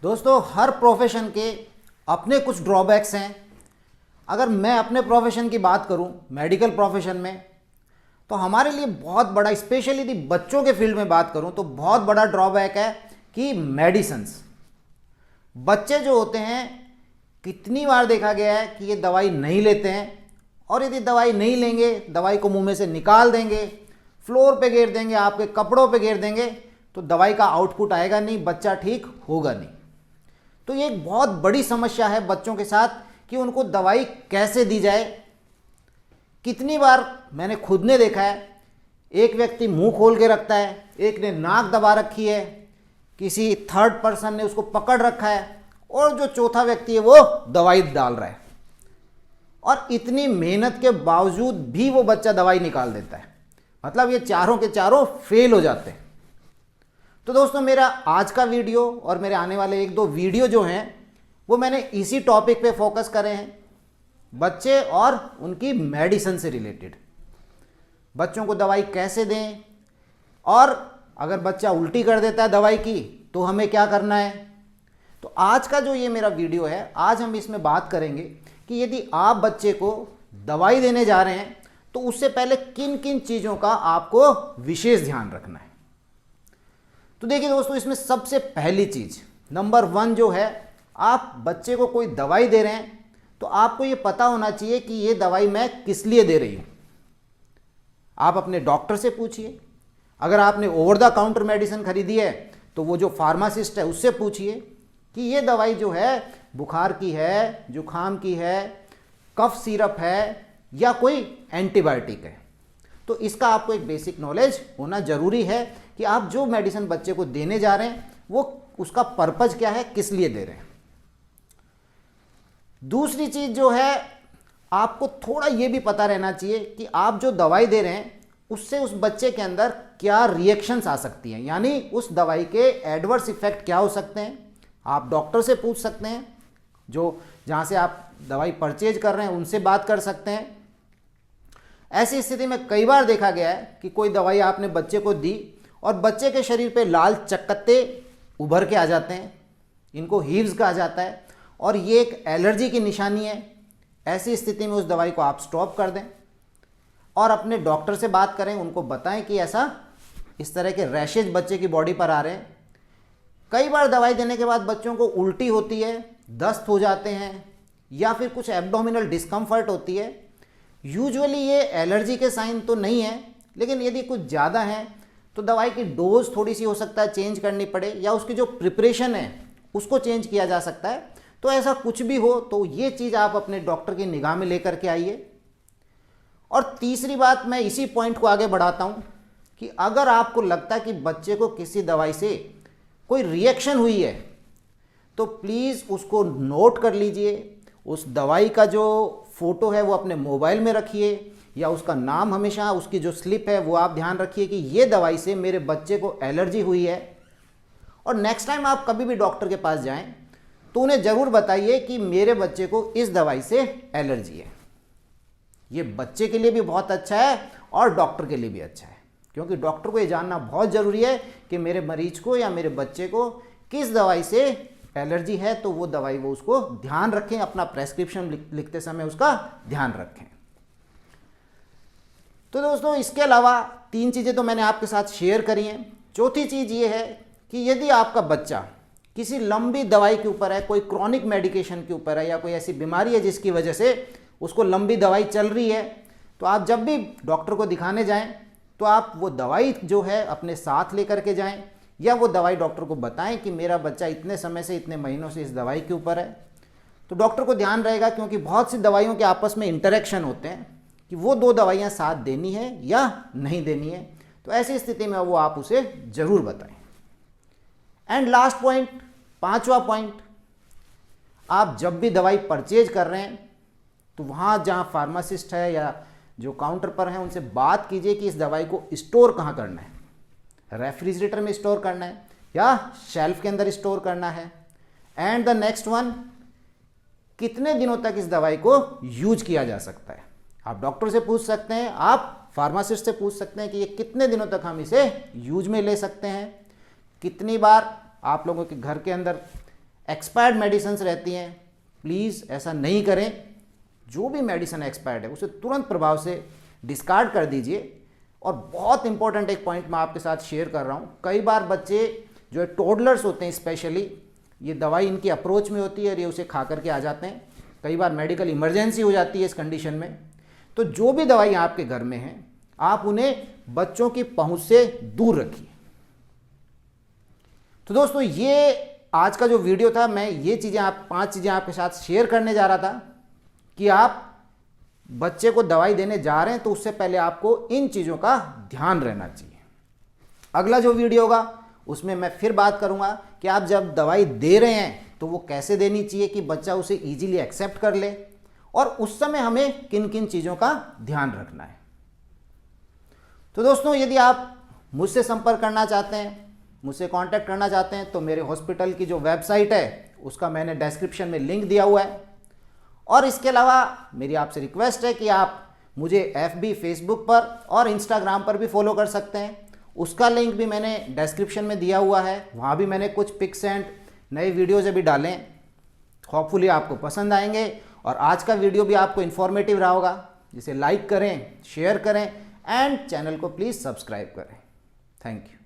दोस्तों, हर प्रोफेशन के अपने कुछ ड्रॉबैक्स हैं। अगर मैं अपने प्रोफेशन की बात करूं, मेडिकल प्रोफेशन में, तो हमारे लिए बहुत बड़ा, स्पेशली यदि बच्चों के फील्ड में बात करूं तो बहुत बड़ा ड्रॉबैक है कि मेडिसिन्स, बच्चे जो होते हैं, कितनी बार देखा गया है कि ये दवाई नहीं लेते हैं, और यदि दवाई नहीं लेंगे, दवाई को मुंह में से निकाल देंगे, फ्लोर पे गिर देंगे, आपके कपड़ों पे गिर देंगे, तो दवाई का आउटपुट आएगा नहीं, बच्चा ठीक होगा नहीं। तो ये एक बहुत बड़ी समस्या है बच्चों के साथ कि उनको दवाई कैसे दी जाए। कितनी बार मैंने खुद ने देखा है, एक व्यक्ति मुंह खोल के रखता है, एक ने नाक दबा रखी है, किसी थर्ड पर्सन ने उसको पकड़ रखा है, और जो चौथा व्यक्ति है वो दवाई डाल रहा है, और इतनी मेहनत के बावजूद भी वो बच्चा दवाई निकाल देता है। मतलब ये चारों के चारों फेल हो जाते हैं। तो दोस्तों, मेरा आज का वीडियो और मेरे आने वाले एक दो वीडियो जो हैं वो मैंने इसी टॉपिक पे फोकस करे हैं, बच्चे और उनकी मेडिसिन से रिलेटेड। बच्चों को दवाई कैसे दें, और अगर बच्चा उल्टी कर देता है दवाई की तो हमें क्या करना है। तो आज का जो ये मेरा वीडियो है, आज हम इसमें बात करेंगे कि यदि आप बच्चे को दवाई देने जा रहे हैं तो उससे पहले किन किन चीज़ों का आपको विशेष ध्यान रखना है। तो देखिए दोस्तों, इसमें सबसे पहली चीज़ नंबर 1 जो है, आप बच्चे को कोई दवाई दे रहे हैं तो आपको ये पता होना चाहिए कि ये दवाई मैं किस लिए दे रही हूँ। आप अपने डॉक्टर से पूछिए। अगर आपने ओवर द काउंटर मेडिसिन खरीदी है तो वो जो फार्मासिस्ट है उससे पूछिए कि ये दवाई जो है बुखार की है, जुखाम की है, कफ सिरप है, या कोई एंटीबायोटिक है। तो इसका आपको एक बेसिक नॉलेज होना जरूरी है कि आप जो मेडिसिन बच्चे को देने जा रहे हैं वो उसका पर्पज क्या है, किस लिए दे रहे हैं। दूसरी चीज जो है, आपको थोड़ा ये भी पता रहना चाहिए कि आप जो दवाई दे रहे हैं उससे उस बच्चे के अंदर क्या रिएक्शंस आ सकती हैं, यानी उस दवाई के एडवर्स इफेक्ट क्या हो सकते हैं। आप डॉक्टर से पूछ सकते हैं, जो जहाँ से आप दवाई परचेज कर रहे हैं उनसे बात कर सकते हैं। ऐसी स्थिति में कई बार देखा गया है कि कोई दवाई आपने बच्चे को दी और बच्चे के शरीर पे लाल चकत्ते उभर के आ जाते हैं, इनको हीव्स कहा जाता है, और ये एक एलर्जी की निशानी है। ऐसी स्थिति में उस दवाई को आप स्टॉप कर दें और अपने डॉक्टर से बात करें, उनको बताएं कि ऐसा इस तरह के रैशेज बच्चे की बॉडी पर आ रहे हैं। कई बार दवाई देने के बाद बच्चों को उल्टी होती है, दस्त हो जाते हैं, या फिर कुछ एब्डोमिनल डिस्कम्फर्ट होती है। यूजुअली ये एलर्जी के साइन तो नहीं है, लेकिन यदि कुछ ज़्यादा है तो दवाई की डोज थोड़ी सी हो सकता है चेंज करनी पड़े, या उसकी जो प्रिपरेशन है उसको चेंज किया जा सकता है। तो ऐसा कुछ भी हो तो ये चीज़ आप अपने डॉक्टर की निगाह में लेकर के आइए। और तीसरी बात, मैं इसी पॉइंट को आगे बढ़ाता हूँ कि अगर आपको लगता है कि बच्चे को किसी दवाई से कोई रिएक्शन हुई है तो प्लीज़ उसको नोट कर लीजिए। उस दवाई का जो फ़ोटो है वो अपने मोबाइल में रखिए, या उसका नाम, हमेशा उसकी जो स्लिप है वो आप ध्यान रखिए कि ये दवाई से मेरे बच्चे को एलर्जी हुई है। और नेक्स्ट टाइम आप कभी भी डॉक्टर के पास जाएं तो उन्हें ज़रूर बताइए कि मेरे बच्चे को इस दवाई से एलर्जी है। ये बच्चे के लिए भी बहुत अच्छा है और डॉक्टर के लिए भी अच्छा है, क्योंकि डॉक्टर को ये जानना बहुत ज़रूरी है कि मेरे मरीज को या मेरे बच्चे को किस दवाई से एलर्जी है, तो वो दवाई वो उसको ध्यान रखें, अपना प्रेस्क्रिप्शन लिखते समय उसका ध्यान रखें। तो दोस्तों, इसके अलावा 3 चीज़ें तो मैंने आपके साथ शेयर करी हैं। चौथी चीज़ ये है कि यदि आपका बच्चा किसी लंबी दवाई के ऊपर है, कोई क्रॉनिक मेडिकेशन के ऊपर है, या कोई ऐसी बीमारी है जिसकी वजह से उसको लंबी दवाई चल रही है, तो आप जब भी डॉक्टर को दिखाने जाएं तो आप वो दवाई जो है अपने साथ लेकर के जाएं, या वो दवाई डॉक्टर को बताएं कि मेरा बच्चा इतने समय से, इतने महीनों से इस दवाई के ऊपर है। तो डॉक्टर को ध्यान रहेगा, क्योंकि बहुत सी दवाइयों के आपस में इंटरेक्शन होते हैं कि वो 2 दवाइयाँ साथ देनी है या नहीं देनी है। तो ऐसी स्थिति में वो आप उसे ज़रूर बताएं। एंड लास्ट पॉइंट, 5वां पॉइंट, आप जब भी दवाई परचेज कर रहे हैं तो वहाँ जहाँ फार्मासिस्ट है या जो काउंटर पर हैं उनसे बात कीजिए कि इस दवाई को स्टोर कहाँ करना है। रेफ्रिजरेटर में स्टोर करना है या शेल्फ के अंदर स्टोर करना है। एंड द नेक्स्ट वन, कितने दिनों तक इस दवाई को यूज किया जा सकता है। आप डॉक्टर से पूछ सकते हैं, आप फार्मासिस्ट से पूछ सकते हैं कि ये कितने दिनों तक हम इसे यूज में ले सकते हैं। कितनी बार आप लोगों के घर के अंदर एक्सपायर्ड मेडिसिन रहती हैं, प्लीज़ ऐसा नहीं करें। जो भी मेडिसिन एक्सपायर्ड है उसे तुरंत प्रभाव से डिस्कार्ड कर दीजिए। और बहुत इंपॉर्टेंट एक पॉइंट मैं आपके साथ शेयर कर रहा हूँ, कई बार बच्चे जो है टोडलर्स होते हैं स्पेशली, ये दवाई इनकी अप्रोच में होती है और ये उसे खा करके आ जाते हैं। कई बार मेडिकल इमरजेंसी हो जाती है इस कंडीशन में। तो जो भी दवाई आपके घर में है आप उन्हें बच्चों की पहुंच से दूर रखिए। तो दोस्तों ये आज का जो वीडियो था, मैं ये चीज़ें 5 चीज़ें आपके साथ शेयर करने जा रहा था कि आप बच्चे को दवाई देने जा रहे हैं तो उससे पहले आपको इन चीज़ों का ध्यान रहना चाहिए। अगला जो वीडियो होगा उसमें मैं फिर बात करूंगा कि आप जब दवाई दे रहे हैं तो वो कैसे देनी चाहिए कि बच्चा उसे इजीली एक्सेप्ट कर ले, और उस समय हमें किन किन चीज़ों का ध्यान रखना है। तो दोस्तों यदि आप मुझसे संपर्क करना चाहते हैं, मुझसे कांटेक्ट करना चाहते हैं, तो मेरे हॉस्पिटल की जो वेबसाइट है उसका मैंने डिस्क्रिप्शन में लिंक दिया हुआ है। और इसके अलावा मेरी आपसे रिक्वेस्ट है कि आप मुझे FB, फेसबुक पर और इंस्टाग्राम पर भी फॉलो कर सकते हैं। उसका लिंक भी मैंने डिस्क्रिप्शन में दिया हुआ है। वहाँ भी मैंने कुछ पिक्स एंड नए वीडियोज़ अभी डाले हैं, होपफुली आपको पसंद आएंगे। और आज का वीडियो भी आपको इन्फॉर्मेटिव रहा होगा, जिसे लाइक करें, शेयर करें एंड चैनल को प्लीज़ सब्सक्राइब करें। Thank you.